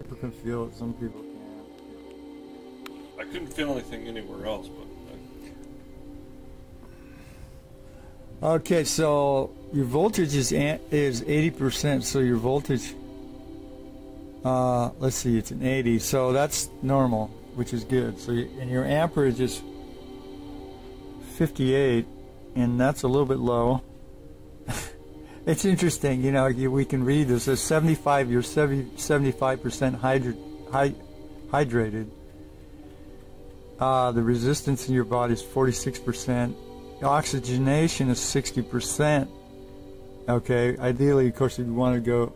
People can feel it, some people can't. I couldn't feel anything anywhere else, but Okay, so your voltage is 80%, so your voltage, let's see, it's an 80, so that's normal, which is good. So and your amperage is 58, and that's a little bit low. It's interesting, you know, we can read this as 75, you're 75% hydrated. The resistance in your body is 46%. Oxygenation is 60%. Okay, ideally, of course, if you want to go,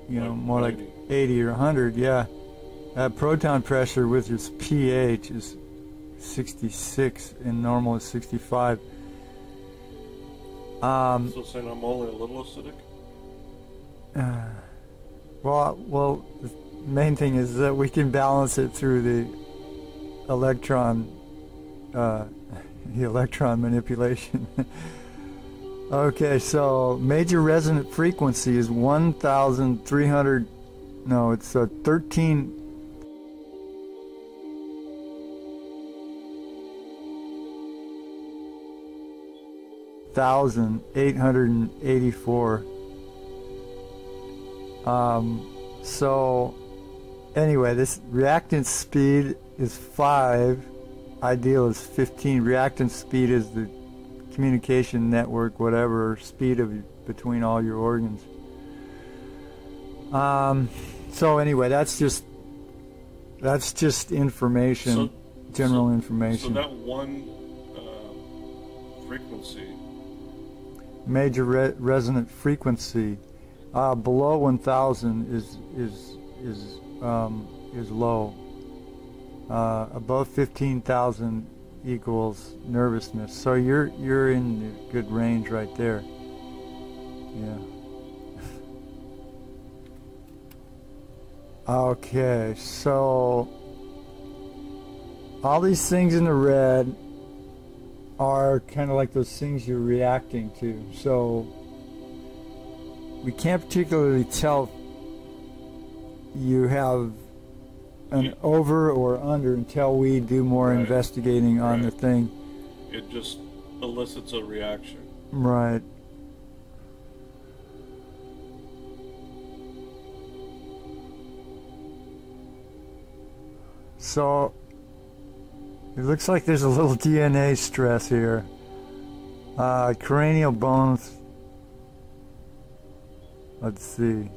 you know, more like 80 or 100, yeah. Proton pressure with its pH is 66, and normal is 65. so saying I'm only a little acidic? Well, the main thing is that we can balance it through the electron manipulation. Okay, so major resonant frequency is 1,300. No, it's 13,884. So anyway, this reactance speed is 5. Ideal is 15. Reactance speed is the communication network, whatever speed of between all your organs. So anyway, that's just information, So- general So information. that one frequency, Major resonant frequency below 1,000 is low. Above 15,000 equals nervousness. So you're in the good range right there. Yeah. Okay, so all these things in the red are kind of like those things you're reacting to. So we can't particularly tell you have an over or under until we do more Right. investigating on the Right. thing. it just elicits a reaction. Right. So it looks like there's a little DNA stress here. Cranial bones. Let's see.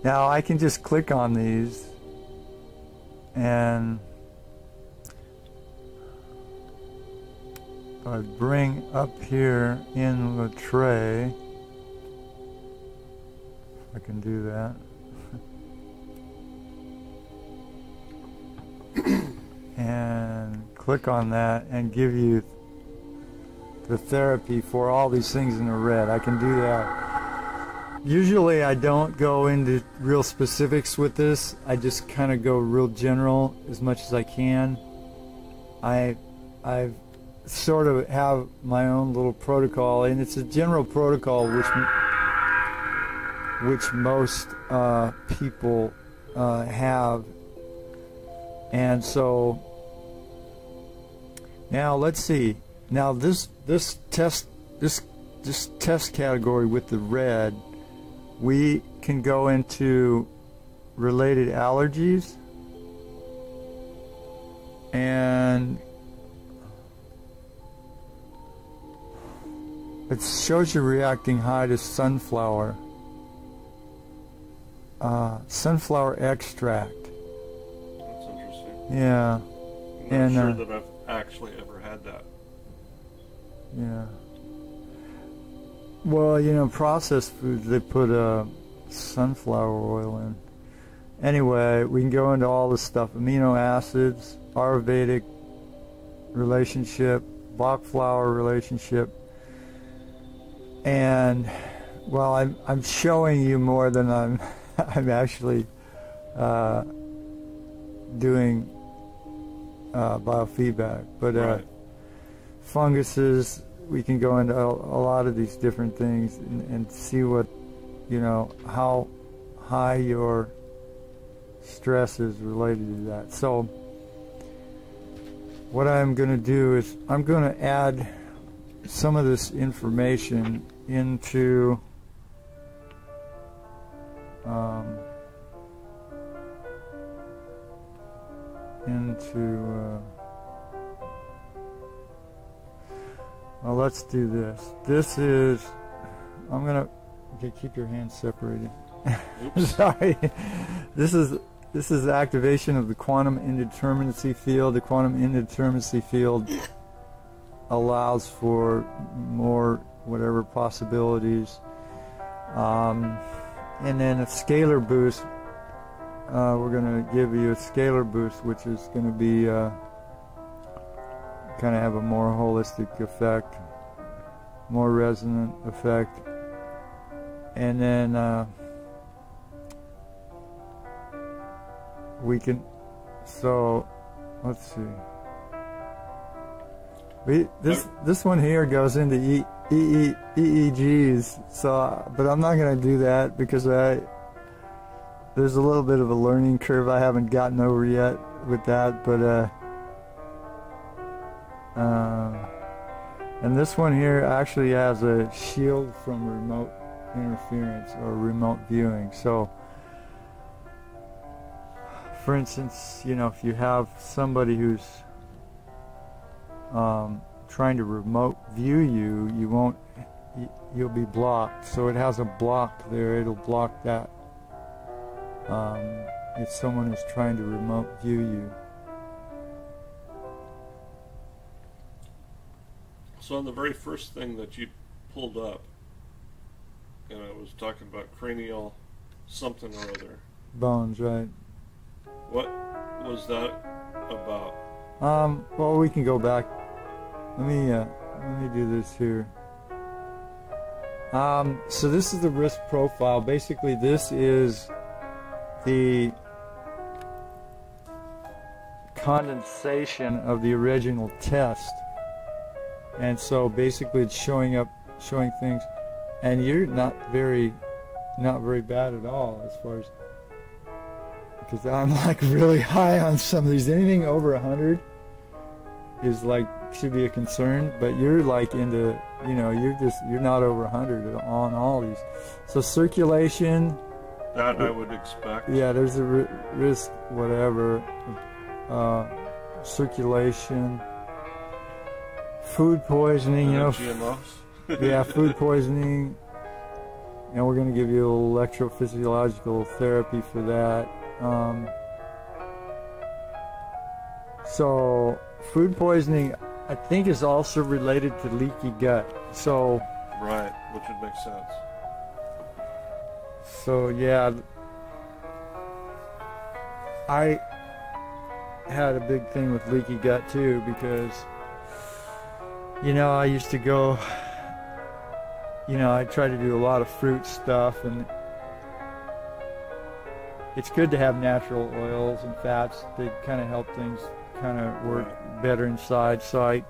Now I can just click on these and I bring up here in the tray. I can do that. And click on that and give you the therapy for all these things in the red. I can do that. Usually I don't go into real specifics with this. I just kind of go real general as much as I can. I've sort of have my own little protocol, and it's a general protocol which most people have. And so now let's see. Now this test category with the red, we can go into related allergies, and it shows you reacting high to sunflower extract. That's interesting. Yeah. I'm not sure that I've actually ever had that. Yeah. Well, you know, processed foods, they put sunflower oil in. Anyway, we can go into all this stuff. Amino acids, Ayurvedic relationship, Bach flower relationship. And, well, I'm showing you more than I'm actually doing biofeedback. But Right. funguses, we can go into a lot of these different things and see what, you know, how high your stresses related to that. So what I'm going to do is I'm going to add some of this information into well, let's do this. This is, I'm going to, okay, keep your hands separated. Sorry. This is activation of the quantum indeterminacy field. The quantum indeterminacy field allows for more whatever possibilities. And then a scalar boost. We're going to give you a scalar boost, which is going to be kind of have a more holistic effect, more resonant effect. And then we can, so let's see. This one here goes into EEGs, so but I'm not going to do that because there's a little bit of a learning curve I haven't gotten over yet with that, but and this one here actually has a shield from remote interference or remote viewing. So for instance, you know, if you have somebody who's trying to remote view you, you'll be blocked. So it has a block there. It'll block that if someone is trying to remote view you. So on the very first thing that you pulled up, and I was talking about cranial something or other. Bones, right? What was that about? Well, we can go back. Let me do this here. So this is the risk profile. Basically, this is the condensation of the original test. And so basically it's showing things, and you're not very bad at all as far as, because I'm like really high on some of these. Anything over 100 is like, should be a concern, but you're like into, you know, you're not over 100 on all these. So circulation, that I would expect. Yeah, there's a risk, whatever, circulation. Food poisoning, you know. GMOs. Yeah, food poisoning. And we're going to give you electro-physiological therapy for that. So, food poisoning, I think, is also related to leaky gut. So. Right, which would make sense. So, yeah. I had a big thing with leaky gut too, because, you know, I used to go, you know, I try to do a lot of fruit stuff, and it's good to have natural oils and fats. They kind of help things kind of work better inside sight.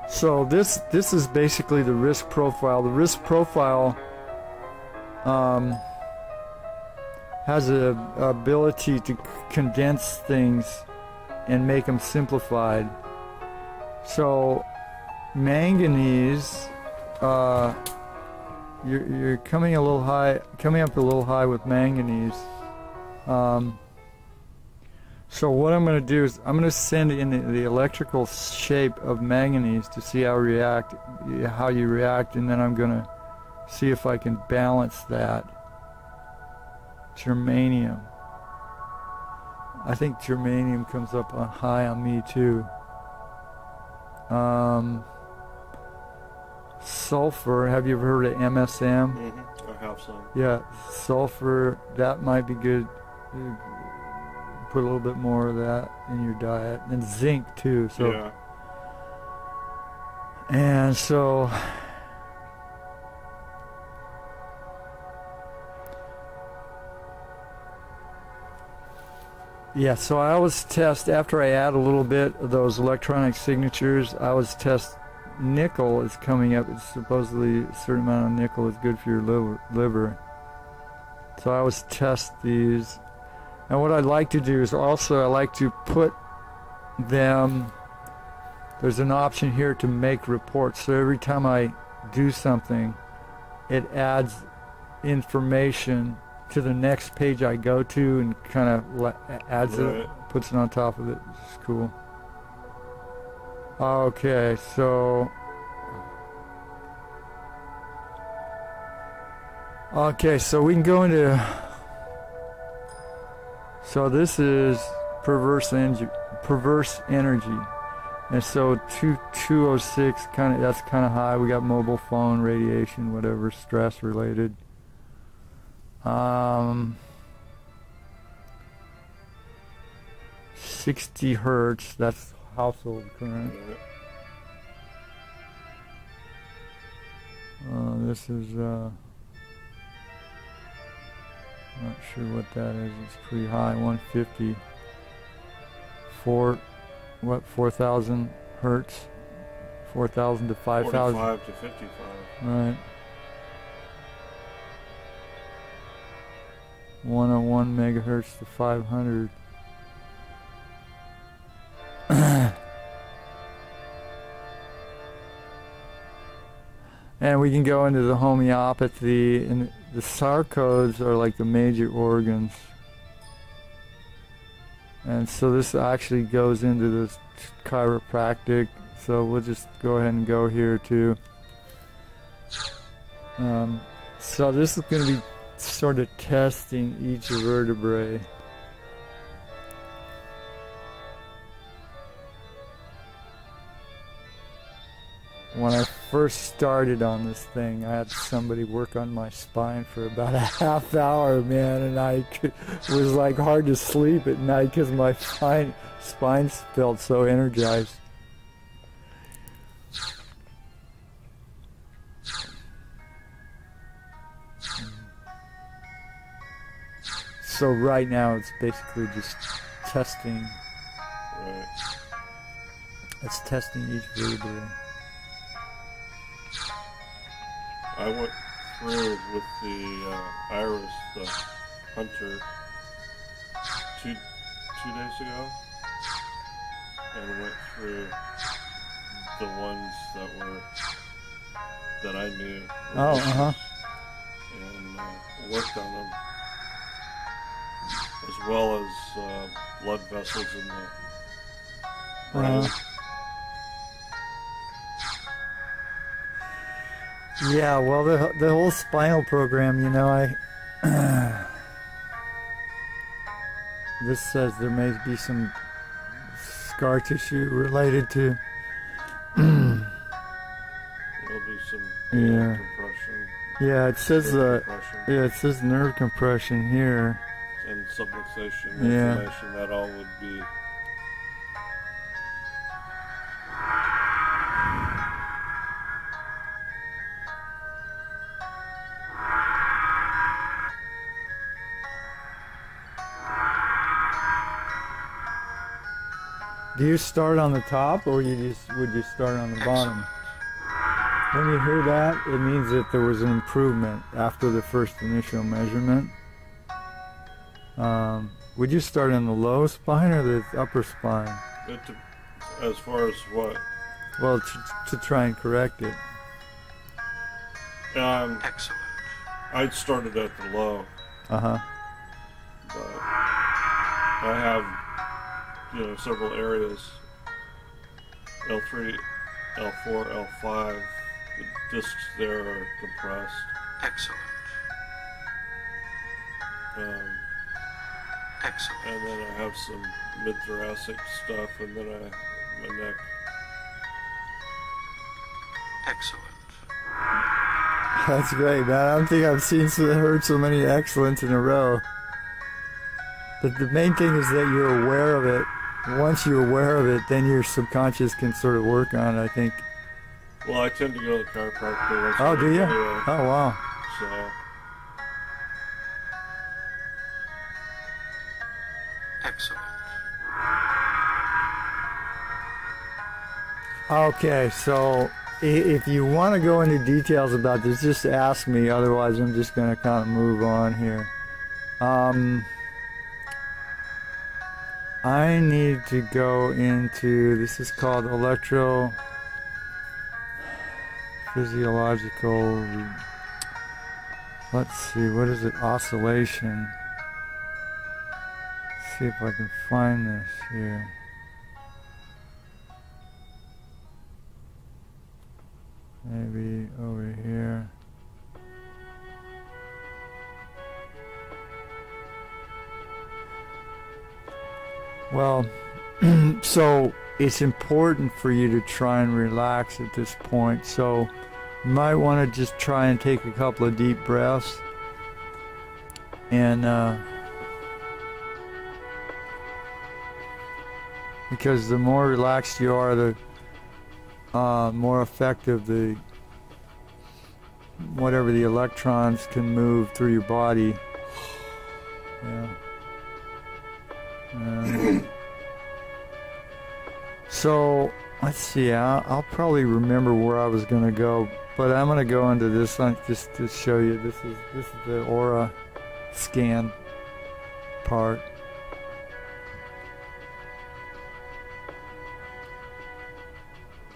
So this is basically the risk profile. The risk profile has the ability to condense things and make them simplified. So manganese, you're coming up a little high with manganese. So what I'm going to do is I'm going to send in the electrical shape of manganese to see how you react, and then I'm going to see if I can balance that. Germanium. I think germanium comes up high on me too. Sulfur, have you ever heard of MSM? Mm-hmm. I have some. Yeah, sulfur, that might be good. Put a little bit more of that in your diet. And zinc too. So. Yeah. And so yeah, so I always test, after I add a little bit of those electronic signatures, I always test, nickel is coming up. It's supposedly a certain amount of nickel is good for your liver. So I always test these. And what I'd like to do is also I like to put them, there's an option here to make reports. So every time I do something, it adds information to the next page I go to and kind of adds it, puts it on top of it. It's cool. Okay, so we can go into, so this is perverse energy, and so 206 kind of, that's kind of high. We got mobile phone, radiation, whatever, stress related. 60 hertz, that's household current. This is not sure what that is. It's pretty high, 150. 4,000 hertz, 4,000 to 5,000. 45 to 55. Right. 101 megahertz to 500. And we can go into the homeopathy, and the sarcodes are like the major organs. And so this actually goes into this chiropractic, so we'll just go ahead and go here too. So this is going to be sort of testing each vertebrae. When I first started on this thing, I had somebody work on my spine for about a half hour, man, and it was like hard to sleep at night because my spine felt so energized. So right now it's basically just testing. Right. It's testing each vertebrae. I went through with the Iris, the Hunter, two days ago, and went through the ones that I knew. Oh, And worked on them, as well as blood vessels in the brain. Yeah, well, the whole spinal program, you know, this says there may be some scar tissue related to. There'll be some compression. Yeah, it says it says nerve compression here. And subluxation, inflammation, that all would be. Do you start on the top, or would you start on the bottom? When you hear that, it means that there was an improvement after the first initial measurement. Would you start on the low spine or the upper spine? As far as what? Well, to try and correct it. Excellent. I'd started at the low. But I have, several areas. L3, L4, L5. The discs there are compressed. Excellent. Excellent. And then I have some mid-thoracic stuff, and then my neck. Excellent. That's great, man. I don't think I've heard so many excellents in a row. But the main thing is that you're aware of it. Once you're aware of it, then your subconscious can sort of work on it, I think. Well, I tend to go to the chiropractor once a Oh, week do you? anyway. Oh, wow. So. Excellent. Okay, so if you want to go into details about this, just ask me. Otherwise, I'm just going to kind of move on here. I need to go into, this is called electro-physiological, let's see, what is it, oscillation. Let's see if I can find this here. Maybe over here. Well, so it's important for you to try and relax at this point. So you might want to just try and take a couple of deep breaths. And because the more relaxed you are, the more effective whatever the electrons can move through your body. Yeah. So let's see, I'll probably remember where I was going to go, but I'm going to go into this one just to show you. This is the aura scan part.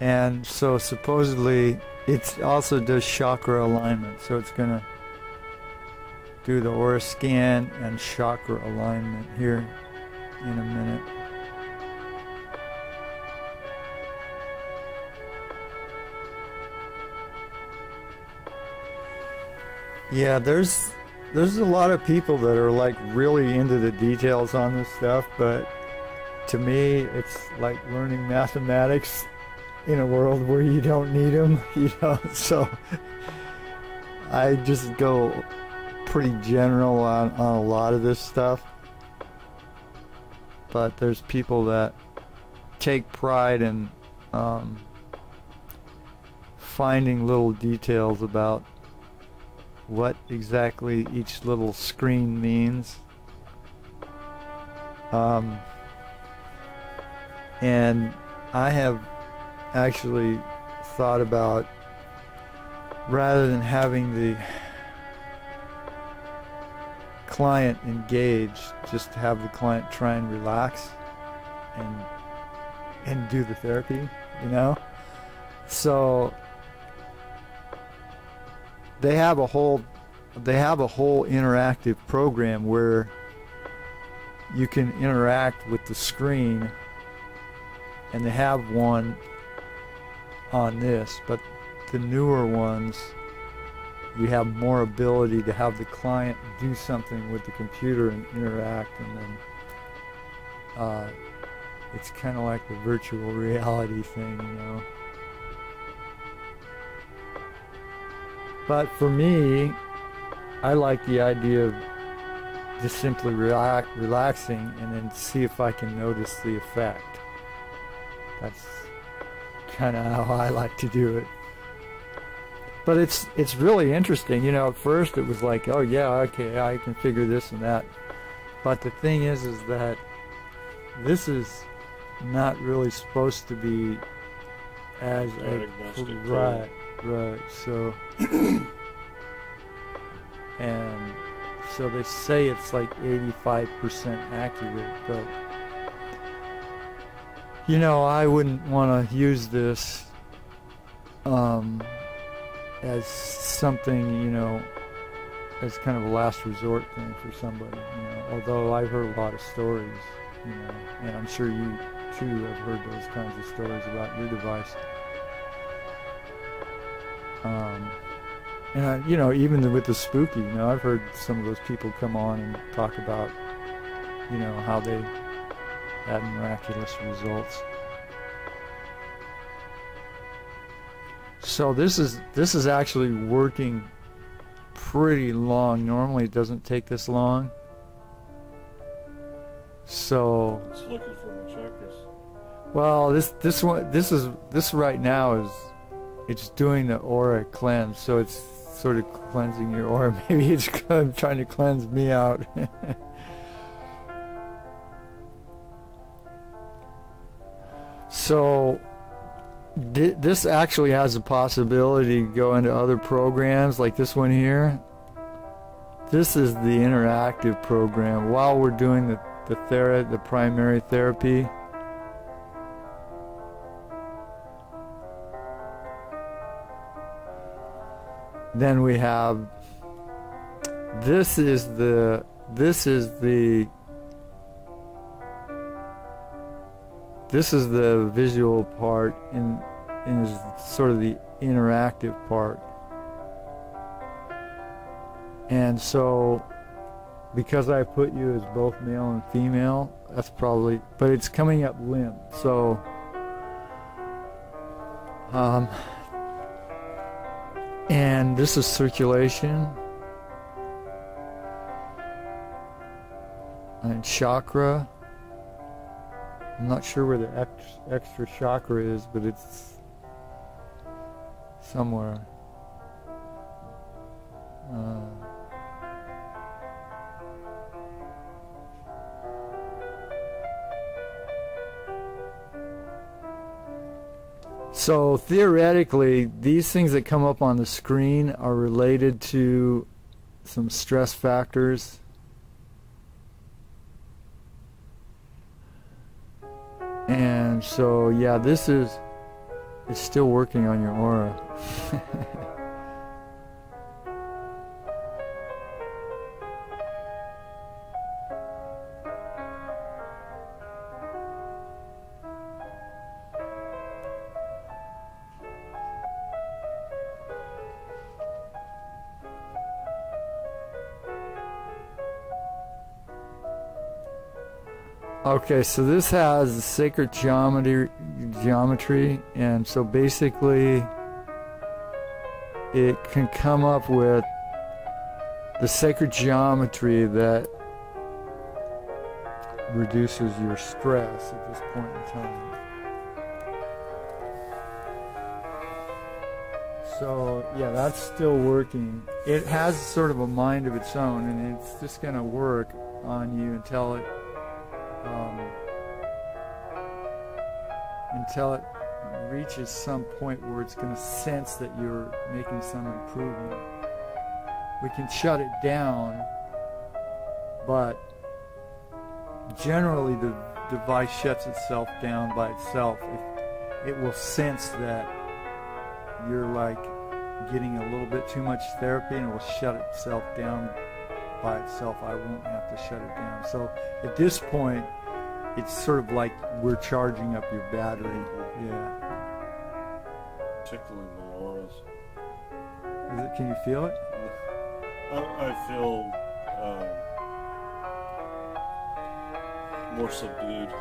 And so supposedly it also does chakra alignment, so it's going to do the aura scan and chakra alignment here in a minute. Yeah, there's a lot of people that are like really into the details on this stuff, but to me it's like learning mathematics in a world where you don't need them, you know, so I just go pretty general on a lot of this stuff. But there's people that take pride in finding little details about what exactly each little screen means. And I have actually thought about, rather than having the client engaged, just to have the client try and relax and do the therapy, you know. So they have a whole interactive program where you can interact with the screen, and they have one on this, but the newer ones, you have more ability to have the client do something with the computer and interact, and then it's kind of like the virtual reality thing, you know. But for me, I like the idea of just simply relaxing and then see if I can notice the effect. That's kind of how I like to do it. But it's really interesting, you know. At first it was like, oh yeah, okay, I can figure this and that. But the thing is that this is not really supposed to be as a right. So and so they say it's like 85% accurate, but you know, I wouldn't want to use this as something, you know, as kind of a last resort thing for somebody, you know. Although I've heard a lot of stories, you know, and I'm sure you too have heard those kinds of stories about your device. And you know, even with the spooky, you know, I've heard some of those people come on and talk about, you know, how they had miraculous results. So this is actually working pretty long. Normally it doesn't take this long. So it's looking for the chakras. Well, this right now is, it's doing the aura cleanse, so it's sort of cleansing your aura. Maybe it's trying to cleanse me out. So This actually has a possibility to go into other programs like this one here. This is the interactive program while we're doing the primary therapy. Then we have this is the visual part and is sort of the interactive part. And so because I put you as both male and female, that's probably, but it's coming up limp. So and this is circulation and chakra. I'm not sure where the extra chakra is, but it's somewhere. So theoretically, these things that come up on the screen are related to some stress factors. And so, yeah, it's still working on your aura. Okay, so this has sacred geometry, and so basically it can come up with the sacred geometry that reduces your stress at this point in time. So yeah, that's still working. It has sort of a mind of its own, and it's just going to work on you until it reaches some point where it's going to sense that you're making some improvement. We can shut it down, but generally the device shuts itself down by itself. It will sense that you're like getting a little bit too much therapy, and it will shut itself down by itself. I won't have to shut it down. So at this point, it's sort of like we're charging up your battery. Yeah. Tickling the auras. Can you feel it? I feel more subdued.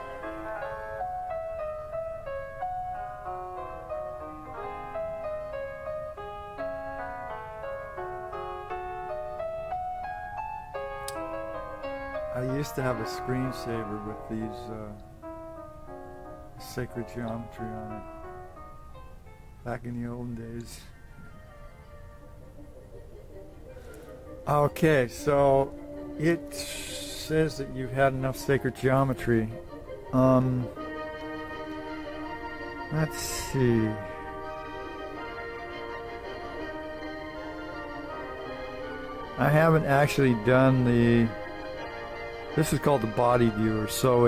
I used to have a screensaver with these sacred geometry on it back in the old days. Okay, so it says that you've had enough sacred geometry. Let's see. I haven't actually done the... This is called the body viewer, so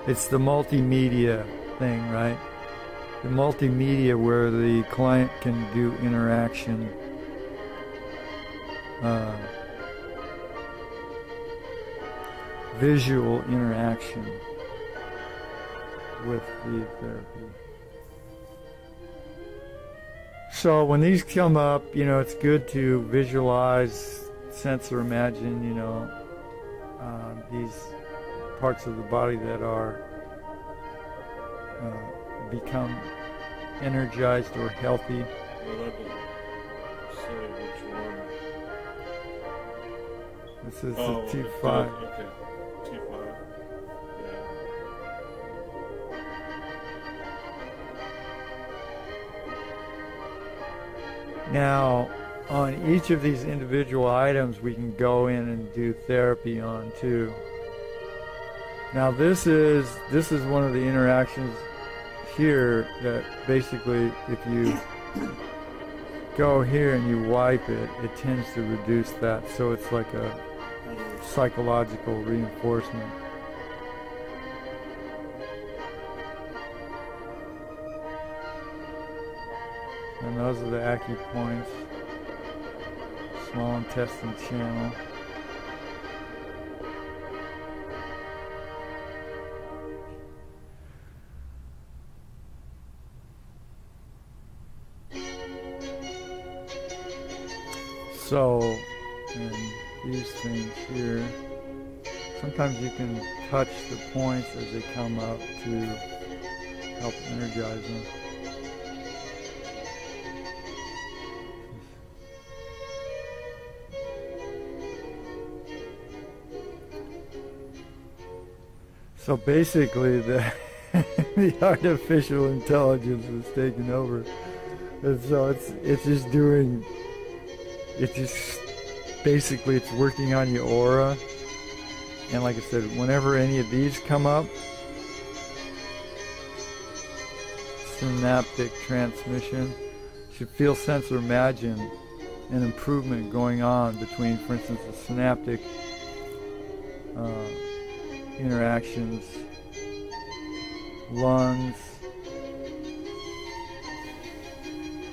it's the multimedia thing, right? The multimedia where the client can do interaction. Visual interaction with the therapy. So when these come up, it's good to visualize, sense, or imagine, these parts of the body that are become energized or healthy. Well, that doesn't say which one. This is the T5. Okay, T5. Yeah. Now, on each of these individual items, we can go in and do therapy on too. Now this is one of the interactions here that basically if you go here and you wipe it, it tends to reduce that. So it's like a psychological reinforcement. And those are the acupoints, small intestine channel. So, and these things here, sometimes you can touch the points as they come up to help energize them. So basically the artificial intelligence is taking over. And so it's just doing, basically it's working on your aura. And like I said, whenever any of these come up, synaptic transmission, you should feel, sense, or imagine an improvement going on between, for instance, the synaptic interactions, lungs,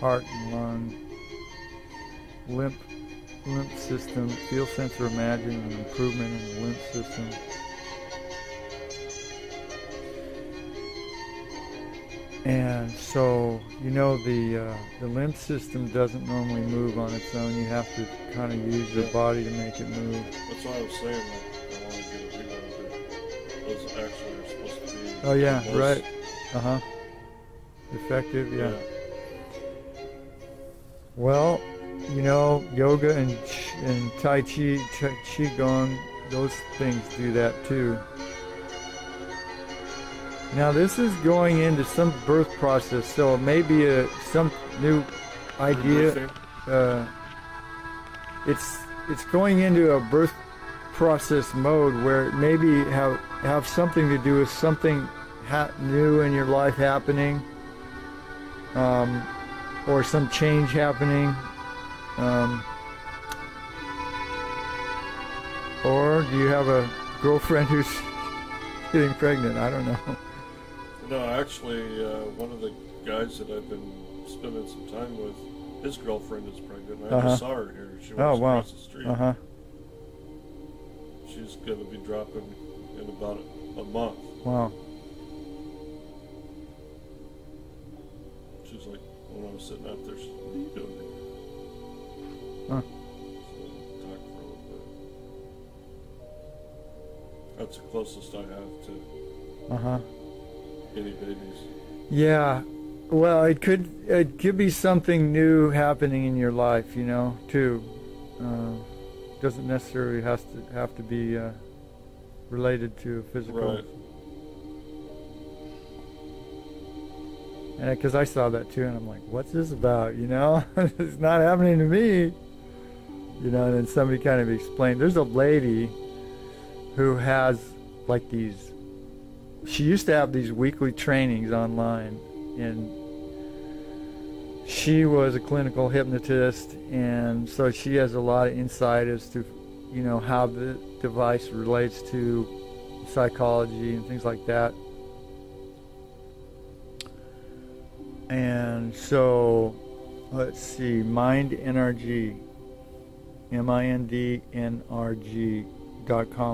heart and lung, lymph system. Feel, sense, or imagine an improvement in the lymph system. And so, you know, the lymph system doesn't normally move on its own. You have to kind of use your body to make it move. That's why I was saying that I want to get a big one. Those actually are supposed to be. Oh yeah, right. Effective, yeah. Well, you know, yoga and Tai Chi, Qigong, those things do that too. Now this is going into some birth process, so it may be some new idea. It's going into a birth process mode where it maybe have something to do with something new in your life happening, or some change happening, or do you have a girlfriend who's getting pregnant? I don't know. No, actually, one of the guys that I've been spending some time with, his girlfriend is pregnant. I just saw her here. She works across the street. She's going to be dropping in about a month. Wow. She's like, when I was sitting out there, she's like, what are you doing here? So, talk for a little bit. That's the closest I have to any babies. Yeah. Well, it could be something new happening in your life, you know, too. Doesn't necessarily have to be related to physical. Right. And because I saw that too, and I'm like, what's this about? You know, it's not happening to me. You know, and then somebody kind of explained. There's a lady who has like these. She used to have these weekly trainings online, and she was a clinical hypnotist, and so she has a lot of insight as to, you know, how the device relates to psychology and things like that. And so, let's see, MindNRG, MINDNRG.com,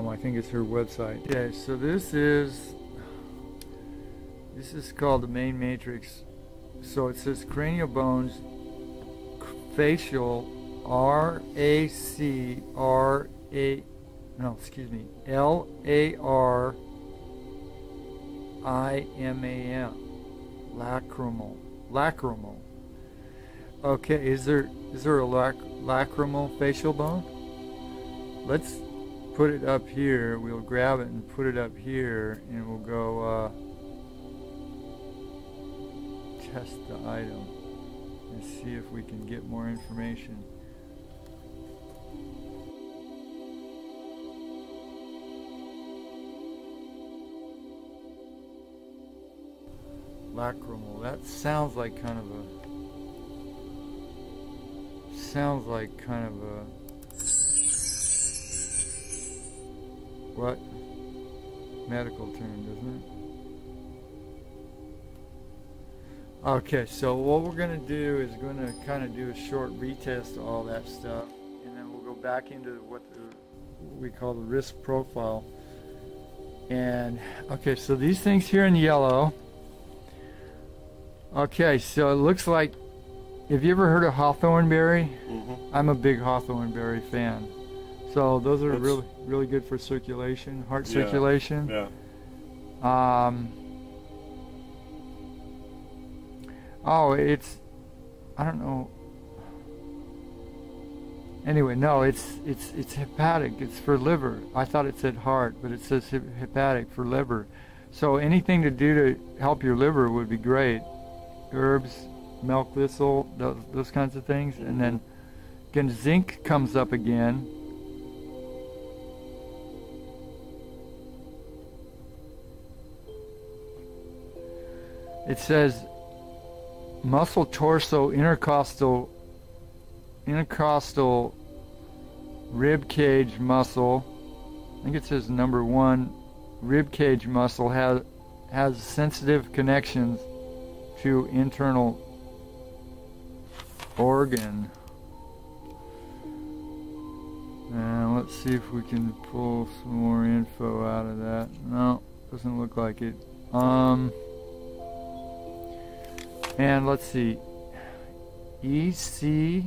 I think is her website. Okay, so this is called the main matrix. So it says cranial bones, facial, LARIMAM, lacrimal. Okay, is there a lacrimal facial bone? Let's put it up here. We'll grab it and put it up here, and we'll go test the item and see if we can get more information. Lacrymal. That sounds like kind of a what medical term, doesn't it? Okay, so what we're going to do is going to kind of do a short retest of all that stuff, and then we'll go back into what we call the risk profile. And okay, so these things here in yellow. Okay, so it looks like, have you ever heard of hawthorn berry? Mm-hmm. I'm a big hawthorn berry fan. So those are really good for circulation, heart circulation. Yeah. Oh, it's, I don't know. Anyway, no, it's hepatic. It's for liver. I thought it said heart, but it says hepatic for liver. So anything to do to help your liver would be great. Herbs, milk thistle, those kinds of things. Mm-hmm. And then again, zinc comes up again. It says muscle torso intercostal rib cage muscle. I think it says number 1 rib cage muscle has sensitive connections to internal organ. And let's see if we can pull some more info out of that. No, doesn't look like it. And let's see, EC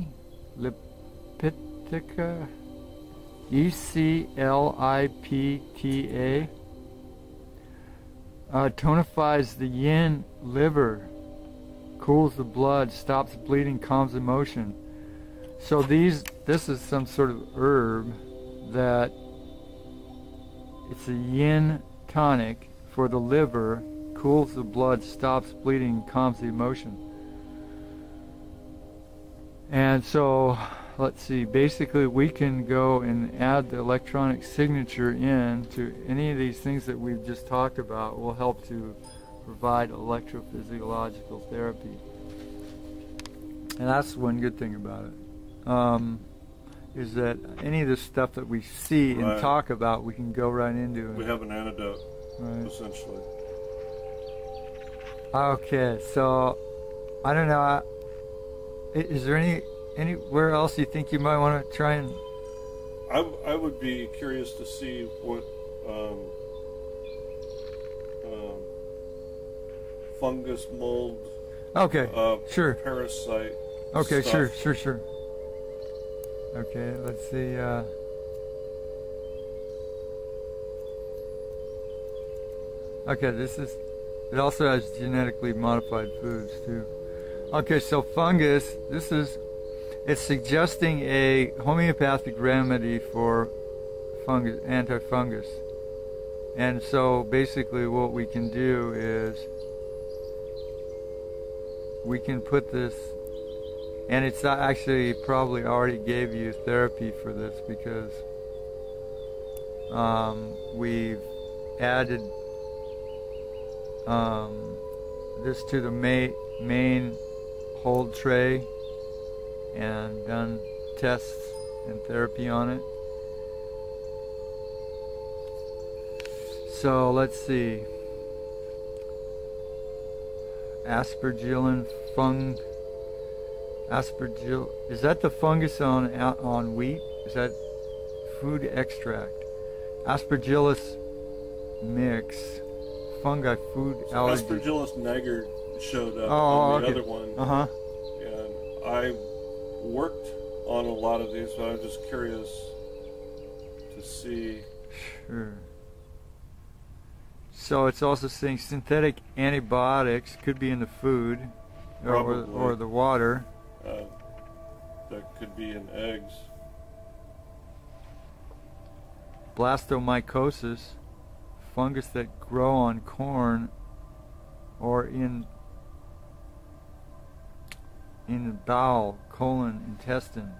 Liptica, ECLIPTA, tonifies the yin liver, cools the blood, stops bleeding, calms emotion. So this is some sort of herb that it's a yin tonic for the liver, cools the blood, stops bleeding, calms the emotion. And so, let's see, basically we can go and add the electronic signature in to any of these things that we've just talked about. Will help to provide electro-physiological therapy. And that's one good thing about it, is that any of the stuff that we see and talk about, we can go right into it. We have an antidote, essentially. Okay, so I don't know. Is there anywhere else you think you might want to try and? I would be curious to see what fungus, mold. Okay. Sure. Parasite. Okay. Stuff. Sure. Okay. Let's see. Okay. It also has genetically modified foods too. Okay, so fungus, it's suggesting a homeopathic remedy for fungus, antifungus. And so basically what we can do is we can put this, and it's actually probably already gave you therapy for this because we've added this to the main hold tray and done tests and therapy on it. So let's see. Aspergillus is that the fungus on wheat? Is that food extract? Aspergillus mix. Fungi food allergy. Aspergillus niger showed up on the other one. Uh-huh. And I worked on a lot of these, but I'm just curious to see. Sure. So it's also saying synthetic antibiotics could be in the food or the water. That could be in eggs. Blastomycosis, fungus that grow on corn or in bowel, colon, intestine,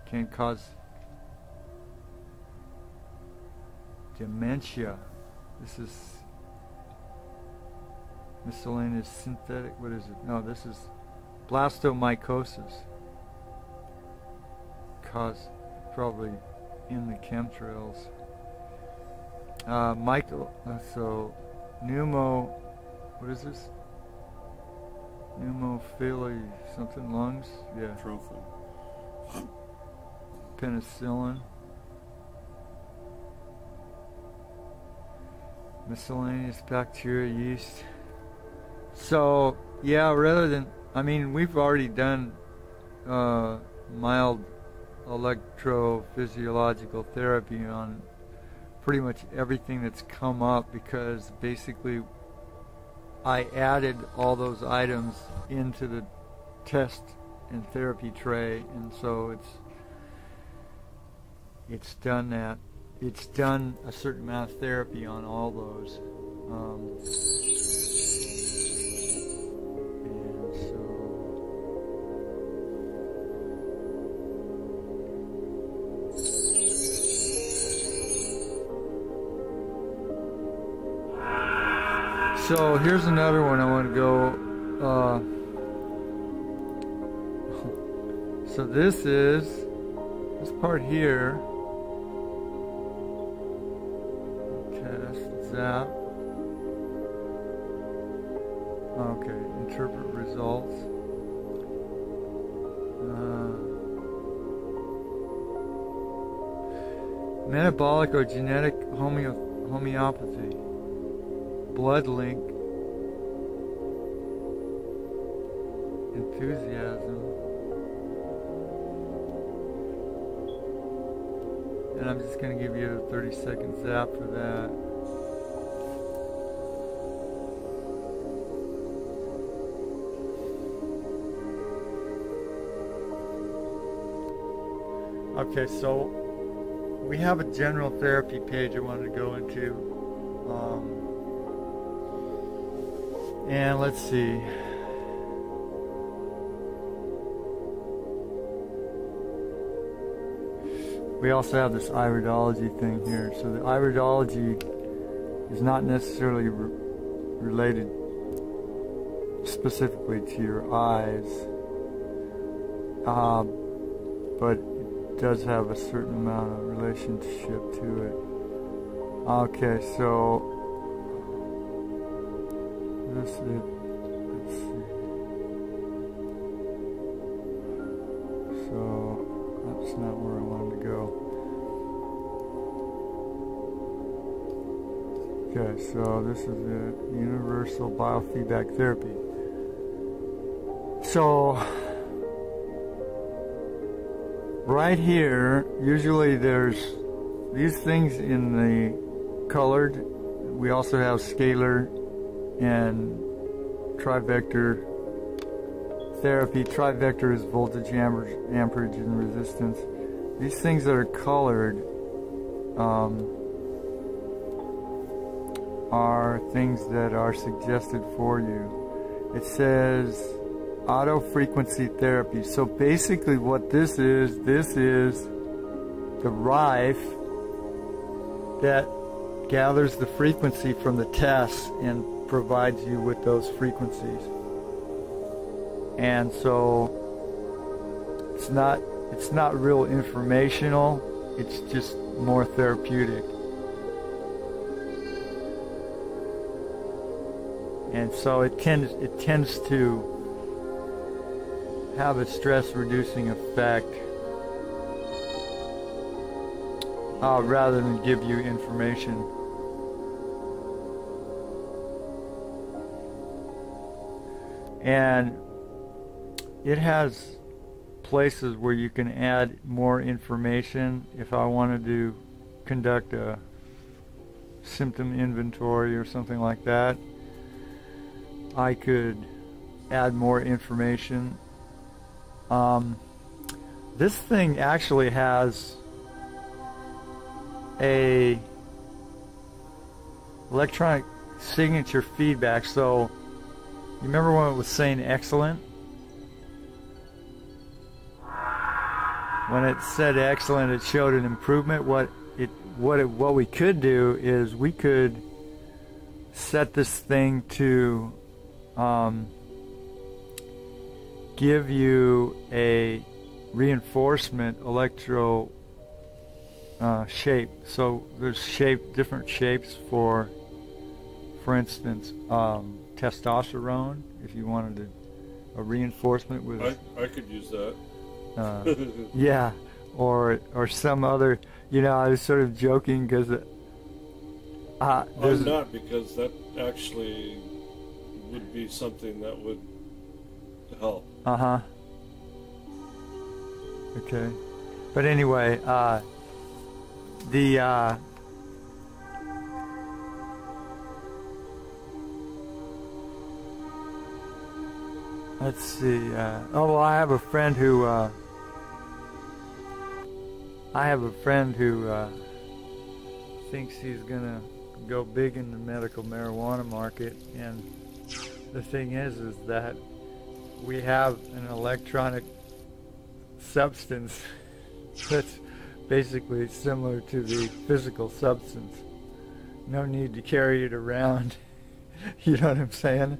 can cause dementia. This is miscellaneous synthetic, what is it? No, this is blastomycosis. Caused probably in the chemtrails. So what is this? Pneumophily, something, lungs? Yeah. Trophin. Penicillin. Miscellaneous bacteria, yeast. So, yeah, rather than, I mean, we've already done mild electro-physiological therapy on pretty much everything that's come up, because basically I added all those items into the test and therapy tray, and so it's done that. It's done a certain amount of therapy on all those. And so here's another one I want to go. So this part here. That. Okay, interpret results. Metabolic or genetic homeopathy. Blood link. Enthusiasm. And I'm just going to give you a 30-second zap for that. Okay, so we have a general therapy page I wanted to go into. And let's see. We also have this iridology thing here. So the iridology is not necessarily related specifically to your eyes, but does have a certain amount of relationship to it. Okay, so this is, let's see. So that's not where I wanted to go. Okay, so this is the universal biofeedback therapy. So right here, usually there's these things in the colored. We also have scalar and trivector therapy. Trivector is voltage, amperage, and resistance. These things that are colored are things that are suggested for you. It says auto frequency therapy. So basically what this is the rife that gathers the frequency from the tests and provides you with those frequencies. And so it's not real informational, it's just more therapeutic. And so it tends to have a stress reducing effect rather than give you information. And it has places where you can add more information. If I wanted to conduct a symptom inventory or something like that, I could add more information. This thing actually has a electronic signature feedback. So you remember when it was saying excellent? When it said excellent, it showed an improvement. What we could do is we could set this thing to give you a reinforcement electro shape. So there's different shapes for instance, testosterone. If you wanted a reinforcement with, I could use that. yeah, or some other. I was sort of joking because I'm not, because that actually would be something that would help. Okay, but anyway, let's see. I have a friend who thinks he's gonna go big in the medical marijuana market, and the thing is that we have an electronic substance that's basically similar to the physical substance. No need to carry it around. You know what I'm saying?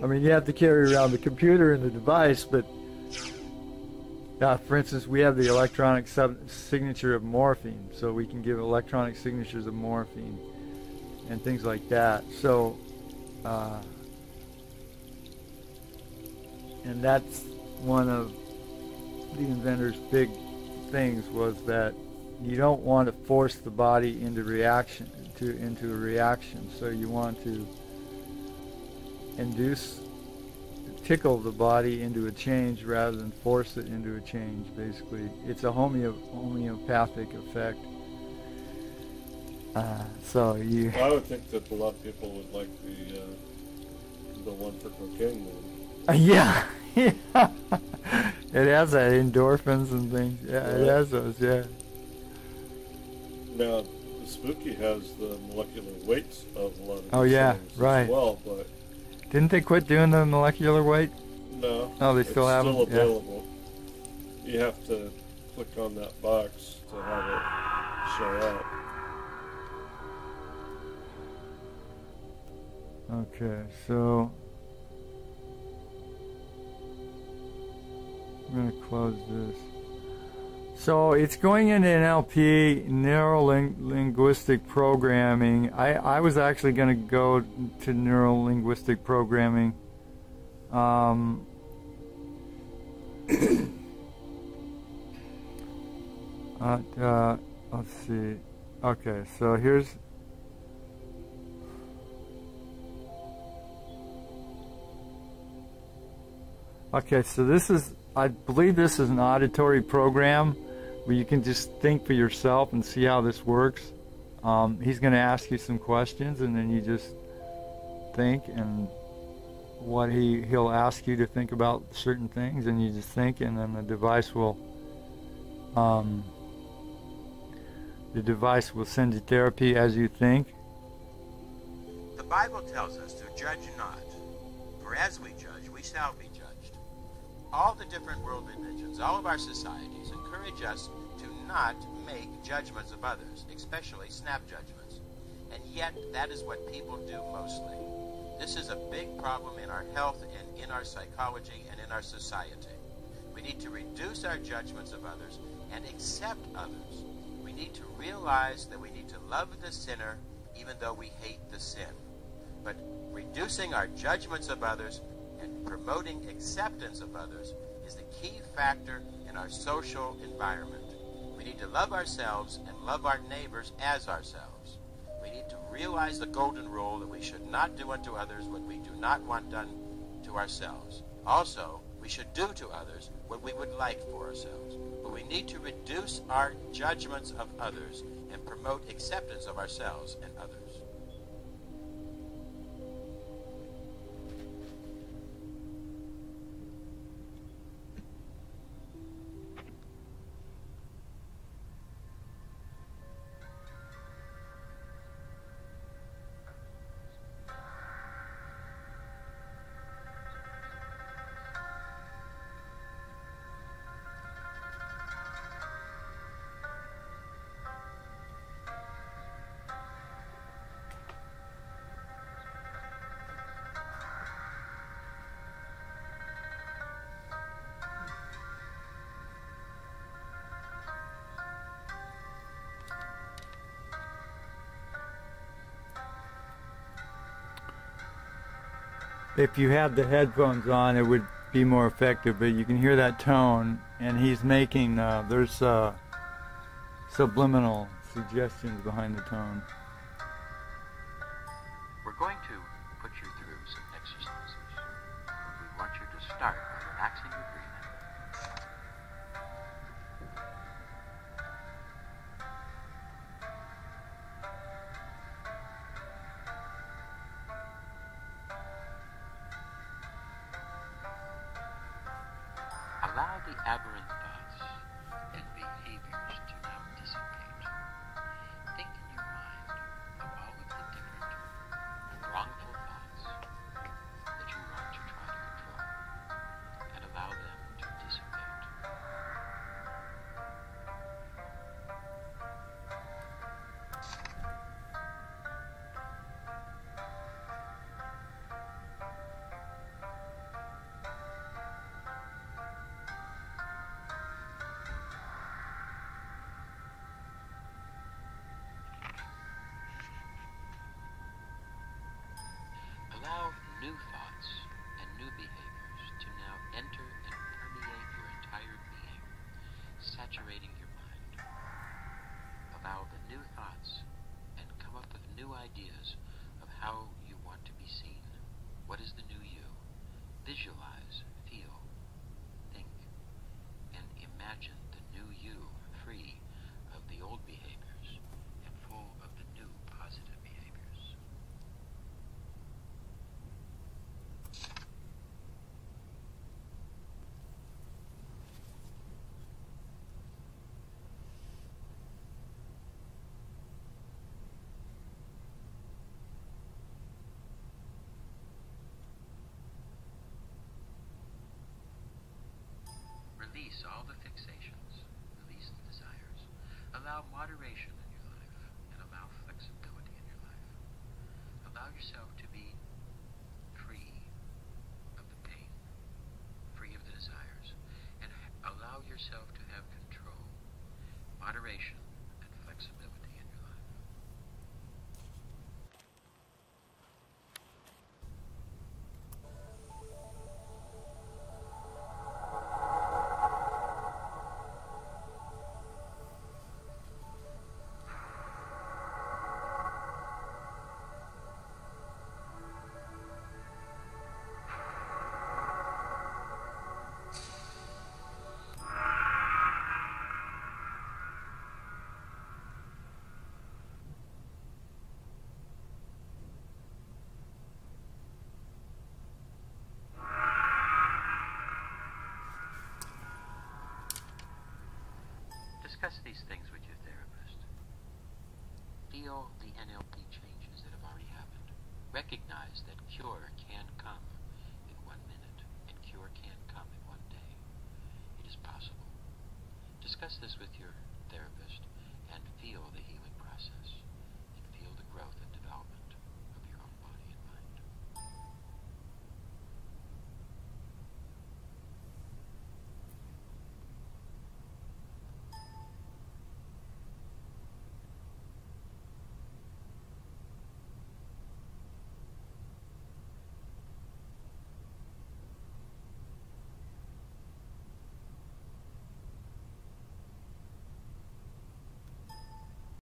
I mean, you have to carry around the computer and the device, but for instance, we have the electronic signature of morphine, so we can give electronic signatures of morphine and things like that. So, and that's one of the inventor's big things, was that you don't want to force the body into a reaction. So you want to tickle the body into a change rather than force it into a change. Basically, it's a homeopathic effect. I would think that a lot of people would like the one for cocaine then. Yeah. It has that endorphins and things. Yeah, right. It has those. Yeah. Now, the spooky has the molecular weights of a lot of these things right. as well, but didn't they quit doing the molecular weight? No. Oh, they still have them? It's still available. Yeah. You have to click on that box to have it show up. Okay, so I'm going to close this. So it's going into NLP, neuro-linguistic programming. I was actually going to go to neuro-linguistic programming. Let's see. Okay, so here's... Okay, so this is, I believe this is an auditory program where you can just think for yourself and see how this works. He's going to ask you some questions, and then you just think, and what he'll ask you to think about certain things, and you just think, and then the device will send you therapy as you think. The Bible tells us to judge not, for as we judge, we shall be judged. All the different world religions, all of our societies encourage us to not make judgments of others, especially snap judgments. And yet, that is what people do mostly. This is a big problem in our health and in our psychology and in our society. We need to reduce our judgments of others and accept others. We need to realize that we need to love the sinner even though we hate the sin. But reducing our judgments of others and promoting acceptance of others is the key factor in our social environment. We need to love ourselves and love our neighbors as ourselves. We need to realize the golden rule that we should not do unto others what we do not want done to ourselves. Also, we should do to others what we would like for ourselves. But we need to reduce our judgments of others and promote acceptance of ourselves and others. if you have the headphones on, it would be more effective, but you can hear that tone, and he's making, there's subliminal suggestions behind the tone. We're going to put you through some exercises. We want you to start by relaxing your breathing. Allow the aberrant thoughts and behaviors to now dissipate. Think in your mind of all of the different wrongful thoughts that you want to try to control, and allow them to dissipate. Allow new thoughts and new behaviors to now enter and permeate your entire being, saturating your mind. Allow the new thoughts and come up with new ideas of how you want to be seen. What is the new you? Visualize, feel, think, and imagine the new you free of the old behaviors and full of the new positive behaviors. Release all the fixations, release the desires, allow moderation in your life, and allow flexibility in your life. Allow yourself to be free of the pain, free of the desires, and allow yourself to have control, moderation, and flexibility in your life. Discuss these things with your therapist. Feel the NLP changes that have already happened. Recognize that cure can come in 1 minute, and cure can come in 1 day. It is possible. Discuss this with your therapist